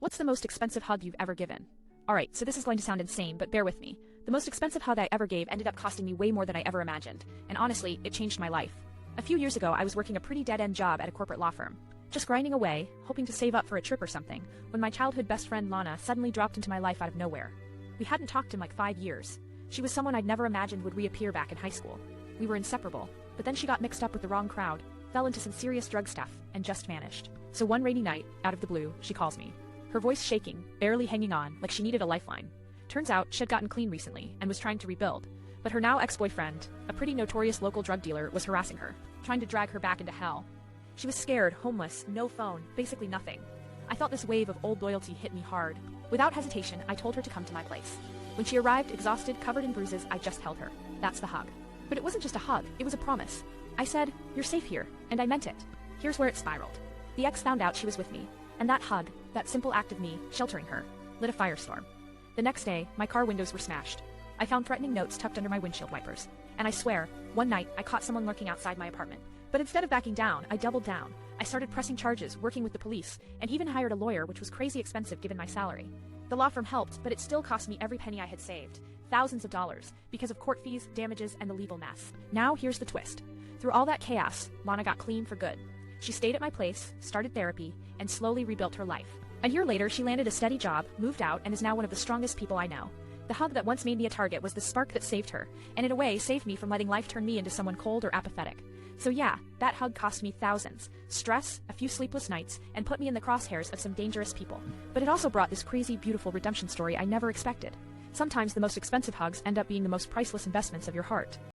What's the most expensive hug you've ever given? Alright, so this is going to sound insane, but bear with me. The most expensive hug I ever gave ended up costing me way more than I ever imagined, and honestly, it changed my life. A few years ago, I was working a pretty dead-end job at a corporate law firm. Just grinding away, hoping to save up for a trip or something, when my childhood best friend Lana suddenly dropped into my life out of nowhere. We hadn't talked in like 5 years. She was someone I'd never imagined would reappear back in high school. We were inseparable, but then she got mixed up with the wrong crowd, fell into some serious drug stuff, and just vanished. So one rainy night, out of the blue, she calls me. Her voice shaking, barely hanging on, like she needed a lifeline. Turns out, she'd gotten clean recently, and was trying to rebuild. But her now ex-boyfriend, a pretty notorious local drug dealer, was harassing her, trying to drag her back into hell. She was scared, homeless, no phone, basically nothing. I felt this wave of old loyalty hit me hard. Without hesitation, I told her to come to my place. When she arrived, exhausted, covered in bruises, I just held her. That's the hug. But it wasn't just a hug, it was a promise. I said, "You're safe here," and I meant it. Here's where it spiraled. The ex found out she was with me, and that hug, that simple act of me, sheltering her, lit a firestorm. The next day, my car windows were smashed. I found threatening notes tucked under my windshield wipers. And I swear, one night, I caught someone lurking outside my apartment. But instead of backing down, I doubled down. I started pressing charges, working with the police, and even hired a lawyer, which was crazy expensive given my salary. The law firm helped, but it still cost me every penny I had saved. Thousands of dollars, because of court fees, damages, and the legal mess. Now, here's the twist. Through all that chaos, Lana got clean for good. She stayed at my place, started therapy, and slowly rebuilt her life. A year later, she landed a steady job, moved out, and is now one of the strongest people I know. The hug that once made me a target was the spark that saved her, and in a way saved me from letting life turn me into someone cold or apathetic. So yeah, that hug cost me thousands, stress, a few sleepless nights, and put me in the crosshairs of some dangerous people. But it also brought this crazy, beautiful redemption story I never expected. Sometimes the most expensive hugs end up being the most priceless investments of your heart.